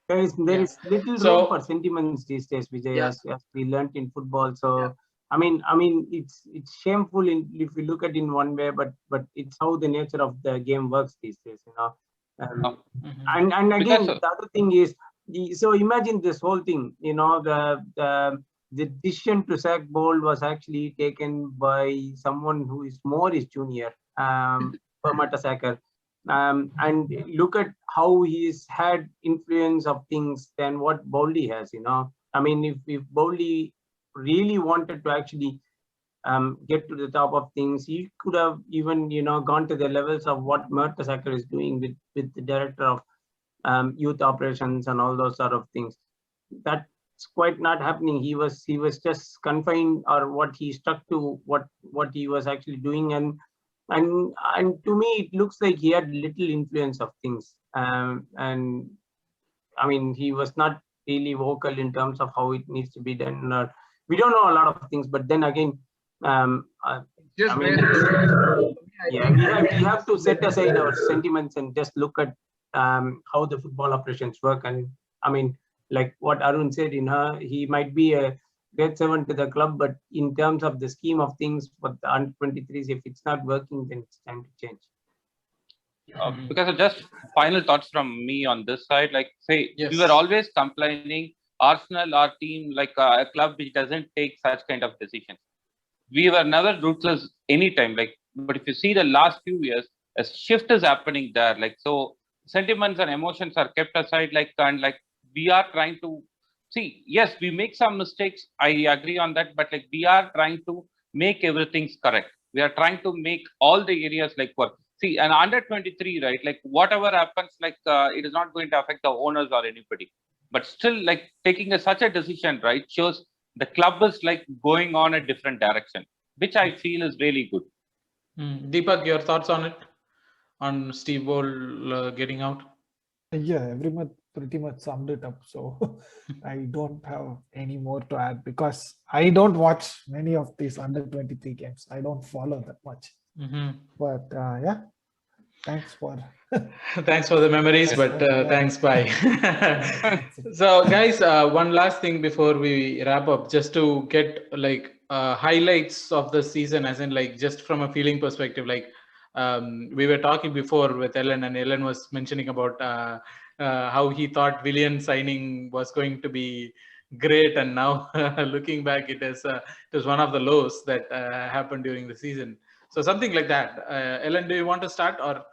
There is little room for sentiments these days, Vijay, as we learned in football. So I mean, it's shameful if you look at it in one way, but it's how the nature of the game works these days, And again, the other thing is, so imagine this whole thing, the decision to sack Bould was actually taken by someone who is more his junior, Permata Sacker. And look at how he's had influence of things than what Bouldy has, I mean, if Bouldy really wanted to actually get to the top of things, he could have even, gone to the levels of what Mertesacker is doing with the director of youth operations and all those sort of things. That's quite not happening. He was just confined, or what he stuck to what he was actually doing, and to me it looks like he had little influence of things, and I mean, he was not really vocal in terms of how it needs to be done. We don't know a lot of things, but then again, we have to set aside our sentiments and just look at how the football operations work. And I mean, like what Arun said, he might be a great servant to the club, but in terms of the scheme of things for the under 23s, if it's not working, then it's time to change. Because of just final thoughts from me on this side, like we were always complaining, Arsenal, our team, like a club which doesn't take such kind of decisions. We were never ruthless anytime. But if you see the last few years, a shift is happening there. So sentiments and emotions are kept aside, we are trying to see, yes, we make some mistakes. I agree on that, but we are trying to make everything correct. We are trying to make all the areas work. See, and under 23, right? Whatever happens, it is not going to affect the owners or anybody. But still, taking such a decision, right, shows the club is going on a different direction, which I feel is really good. Deepak, your thoughts on it? On Steve Bould getting out? Yeah, everyone pretty much summed it up. So I don't have any more to add, because I don't watch many of these under 23 games. I don't follow that much. But yeah, thanks for the memories, but thanks, bye. So guys, one last thing before we wrap up, just to get highlights of the season, as in just from a feeling perspective. We were talking before with Ellen, and Ellen was mentioning about how he thought Willian signing was going to be great, and now looking back, it was one of the lows that happened during the season. So something like that. Ellen, do you want to start, or?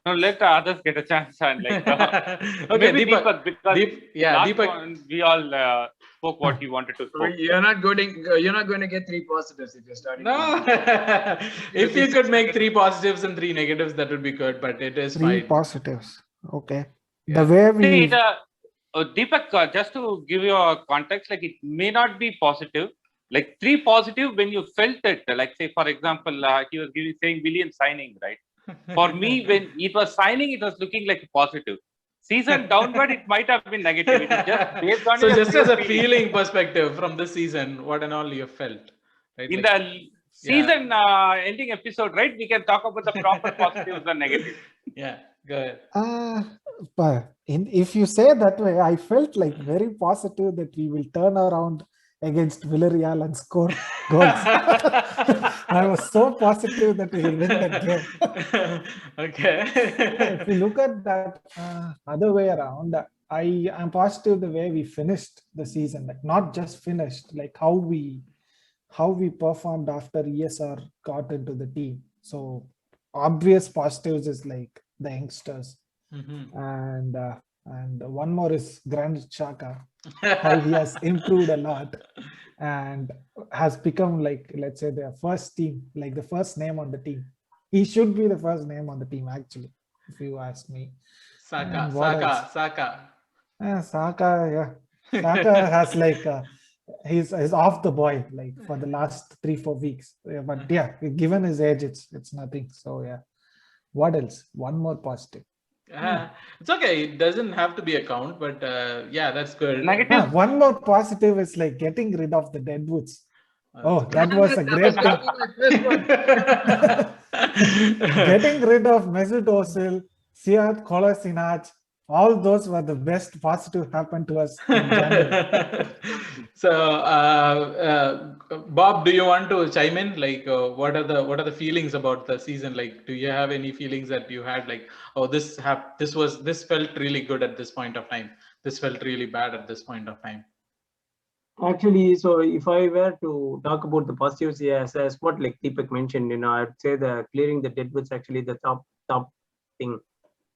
No, let the others get a chance. And okay, Deepak, because Deepak, we all spoke what he wanted to spoke. You're not going to get 3 positives if you're starting. No, if you could make 3 positives and 3 negatives, that would be good. But it is 3 fine. positives. Okay. The way we Deepak, just to give you a context, it may not be positive. 3 positive when you felt it. Say for example, he was saying Willian signing, right? For me, when it was signing, it was looking like positive. Season downward, it might have been negative. It is just based on just as a feeling perspective from this season, what and all you felt, right? In the season ending episode, right? We can talk about the proper positives and negatives. Yeah, go ahead. But if you say that way, I felt like very positive that we will turn around against Villarreal and score goals. I was so positive that we will win that game. Okay. If you look at that other way around, I am positive the way we finished the season, like not just finished, like how we performed after ESR got into the team. So obvious positives is like the youngsters, and one more is Granit Xhaka, how he has improved a lot and has become, like, let's say, the first team, like the first name on the team. He should be the first name on the team, actually, if you ask me. Saka. Saka, yeah. Saka has like he's off the boil like for the last 3-4 weeks. Yeah, but yeah, given his age, it's nothing. So yeah. What else? One more positive. It's okay. It doesn't have to be a count, but yeah, that's good. Negative. One more positive is like getting rid of the deadwoods. Oh, that was a great thing. Getting rid of Mesut Ozil, Sead Kolasinac, all those were the best positive happened to us in January. So, Bob, do you want to chime in? Like, what are the feelings about the season? Like, do you have any feelings that you had? Like, oh, this felt really good at this point of time. This felt really bad at this point of time. Actually, so if I were to talk about the positives, yes, as what like Deepak mentioned, I'd say the clearing the deadwoods actually the top thing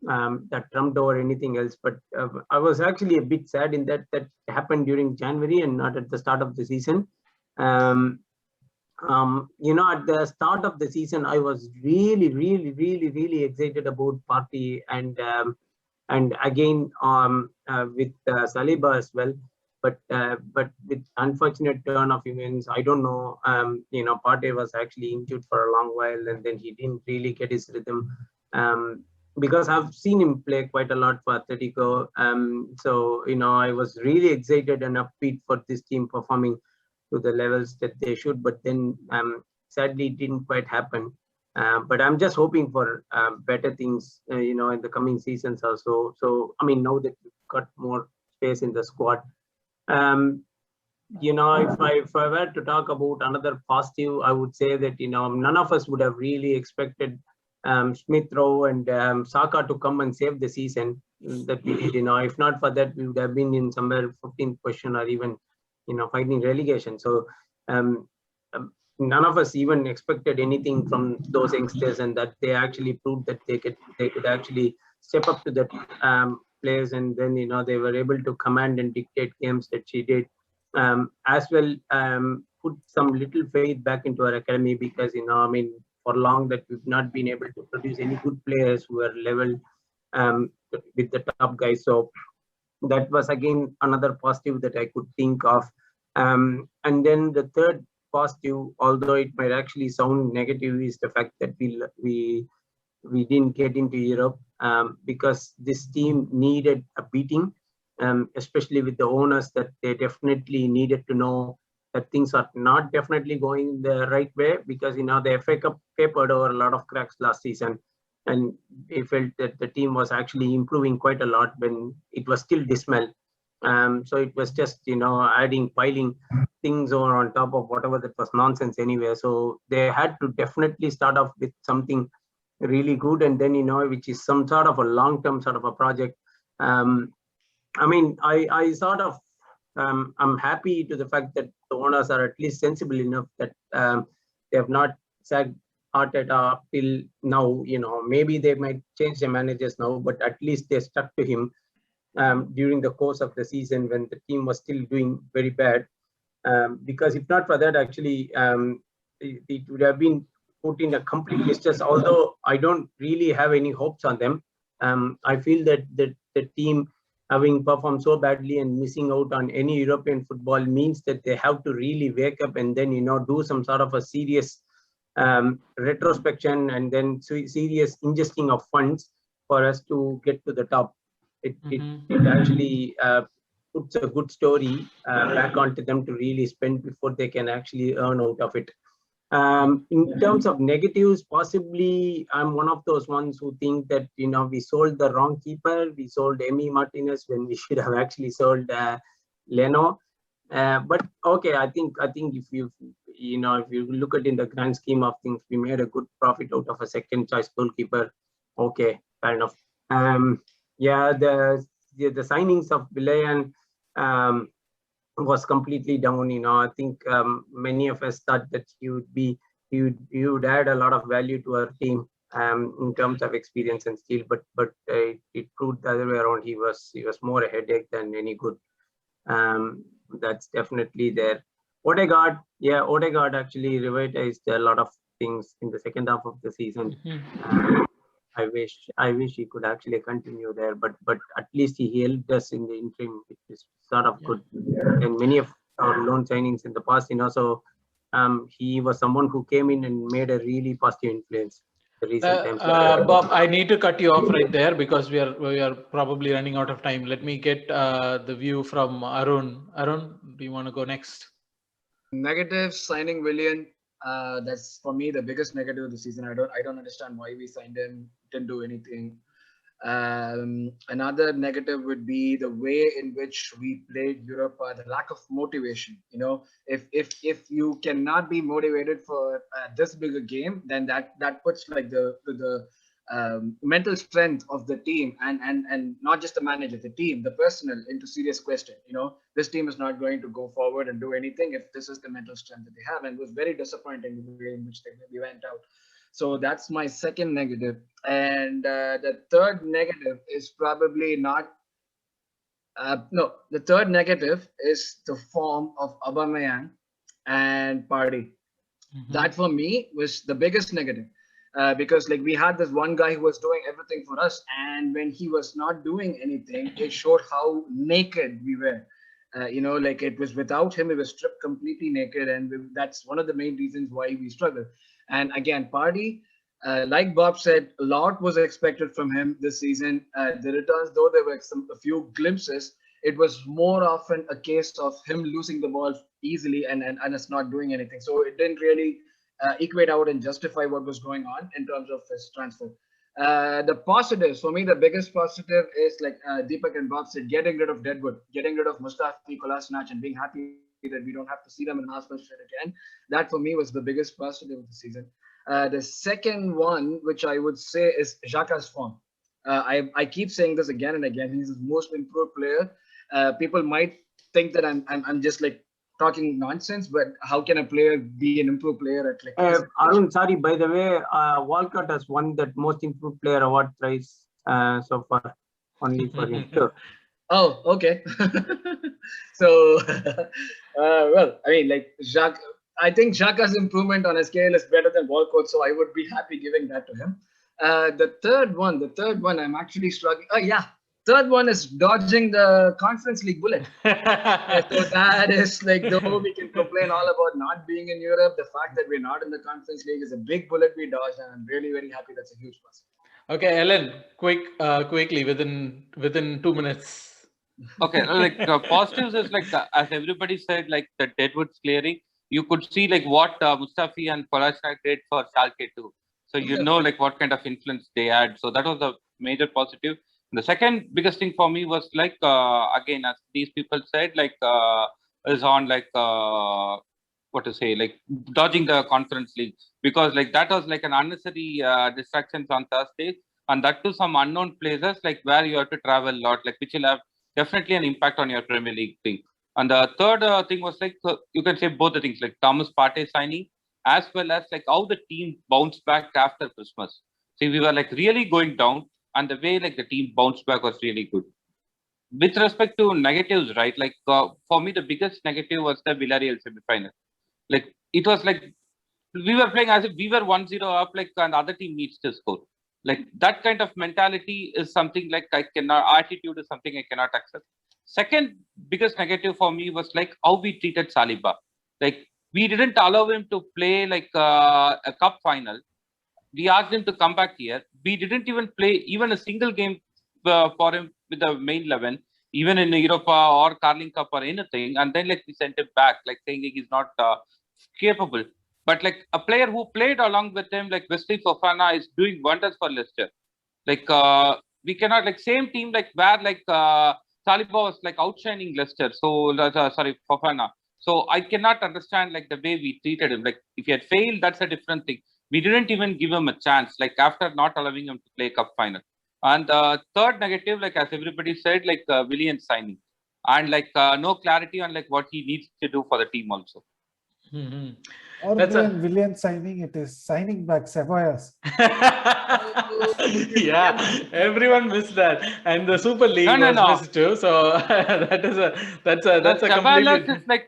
that trumped over anything else. But I was actually a bit sad in that happened during January and not at the start of the season. At the start of the season, I was really excited about Partey and again with Saliba as well. But with unfortunate turn of events, I don't know. Partey was actually injured for a long while, and then he didn't really get his rhythm. Because I've seen him play quite a lot for Atletico. So I was really excited and upbeat for this team performing to the levels that they should. But then sadly, it didn't quite happen. But I'm just hoping for better things, in the coming seasons also. So now that we've got more space in the squad. If I were to talk about another positive, I would say that none of us would have really expected Smith Rowe and Saka to come and save the season that we did. If not for that, we would have been in somewhere 15th position or even fighting relegation. So none of us even expected anything from those youngsters, and that they actually proved that they could actually step up to that players, and then they were able to command and dictate games that she did. As well, put some little faith back into our academy, because for long that we've not been able to produce any good players who are level with the top guys. So that was again another positive that I could think of. And then the third positive, although it might actually sound negative, is the fact that we didn't get into Europe because this team needed a beating, especially with the owners, that they definitely needed to know that things are not definitely going the right way, because the FA Cup papered over a lot of cracks last season, and they felt that the team was actually improving quite a lot when it was still dismal. So it was just piling things over on top of whatever that was nonsense anyway. So they had to definitely start off with something really good, and then which is some sort of a long-term sort of a project. I sort of I'm happy to the fact that the owners are at least sensible enough that they have not sacked Arteta till now. Maybe they might change their managers now, but at least they stuck to him during the course of the season when the team was still doing very bad. Because if not for that, actually, it would have been put in a complete distress. Although I don't really have any hopes on them. I feel that the team, having performed so badly and missing out on any European football, means that they have to really wake up and then do some sort of a serious retrospection, and then serious ingesting of funds for us to get to the top. It actually puts a good story back onto them to really spend before they can actually earn out of it. In terms of negatives, possibly I'm one of those ones who think that we sold the wrong keeper. We sold Emi Martinez when we should have actually sold Leno. But okay, I think if you look at in the grand scheme of things, we made a good profit out of a second choice goalkeeper. Okay, fair enough. Yeah, the signings of Villayan was completely down. I think many of us thought that he would add a lot of value to our team in terms of experience and skill, but it proved the other way around. He was more a headache than any good. That's definitely there. Odegaard actually revitalized a lot of things in the second half of the season. I wish he could actually continue there, but at least he helped us in the interim, which is sort of good. And many of our loan signings in the past, so he was someone who came in and made a really positive influence. The recent times. Bob, I need to cut you off right there because we are probably running out of time. Let me get the view from Arun. Arun, do you want to go next? Negative, signing Willian. That's for me the biggest negative of the season. I don't understand why we signed him. Didn't do anything. Another negative would be the way in which we played Europa, the lack of motivation. If you cannot be motivated for this big a game, then that puts like the mental strength of the team and not just the manager, the team, the personnel into serious question. This team is not going to go forward and do anything if this is the mental strength that they have, and it was very disappointing the way in which we went out. So that's my second negative. And the third negative is probably not. The third negative is the form of Aubameyang and Partey. That for me was the biggest negative. Because we had this one guy who was doing everything for us, and when he was not doing anything, it showed how naked we were. It was without him, it was stripped completely naked, and that's one of the main reasons why we struggled. And again, Partey, like Bob said, a lot was expected from him this season. The returns, though there were a few glimpses, it was more often a case of him losing the ball easily and us not doing anything. So it didn't really equate out and justify what was going on in terms of his transfer. The positives, for me, the biggest positive is like Deepak and Bob said, getting rid of Deadwood, getting rid of Mustafi, Kolasinac, and being happy that we don't have to see them in Arsenal shirt again. That for me was the biggest positive of the season. The second one, which I would say, is Xhaka's form. I keep saying this again and again. He's the most improved player. People might think that I'm just talking nonsense, but how can a player be an improved player at Arun, sorry, by the way, Walcott has won that most improved player award thrice so far, only for him. Sure. Oh, okay. So, well, I mean, Xhaka, I think Xhaka's improvement on a scale is better than Walcott, so I would be happy giving that to him. The third one, I'm actually struggling. Oh, yeah. Third one is dodging the Conference League bullet. So that is though we can complain all about not being in Europe, the fact that we're not in the Conference League is a big bullet we dodged, and I'm really, very happy. That's a huge plus. Okay, Ellen, quickly within 2 minutes. Okay, positives is as everybody said, the Deadwood's clearing. You could see what Mustafi and Kolasinac did for Schalke too. So what kind of influence they had. So that was a major positive. The second biggest thing for me was again, as these people said, is on dodging the Conference League, because that was an unnecessary distractions on Thursday, and that to some unknown places where you have to travel a lot, which will have definitely an impact on your Premier League thing. And the third thing was you can say both the things, Thomas Partey signing, as well as how the team bounced back after Christmas. See, we were really going down, and the way the team bounced back was really good. With respect to negatives, right? For me, the biggest negative was the Villarreal semi-final. It was we were playing as if we were 1-0 up, and the other team needs to score. That kind of mentality is something attitude is something I cannot accept. Second biggest negative for me was how we treated Saliba. We didn't allow him to play a cup final. We asked him to come back here. We didn't even play even a single game for him with the main 11, even in Europa or Carling Cup or anything. And then we sent him back, saying he's not capable. But like a player who played along with him, like Wesley Fofana, is doing wonders for Leicester. Like we cannot like same team like where like Saliba was like outshining Leicester. So sorry, Fofana. So I cannot understand like the way we treated him. Like if he had failed, that's a different thing. We didn't even give him a chance. Like after not allowing him to play cup final. And third negative, like as everybody said, like Willian signing, and like no clarity on like what he needs to do for the team also. Or than Willian signing, it is signing back Ceballos. Yeah, everyone missed that, and the Super League was missed too. So that's a completely. Is like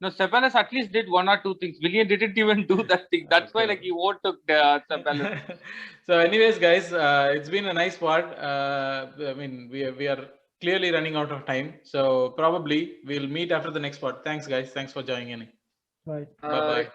no, Ceballos at least did one or two things. Willian didn't even do that thing. That's why like he overtook Ceballos. So, anyways, guys, it's been a nice part. I mean, we are clearly running out of time, so probably we'll meet after the next part. Thanks, guys. Thanks for joining in. Right. Bye bye.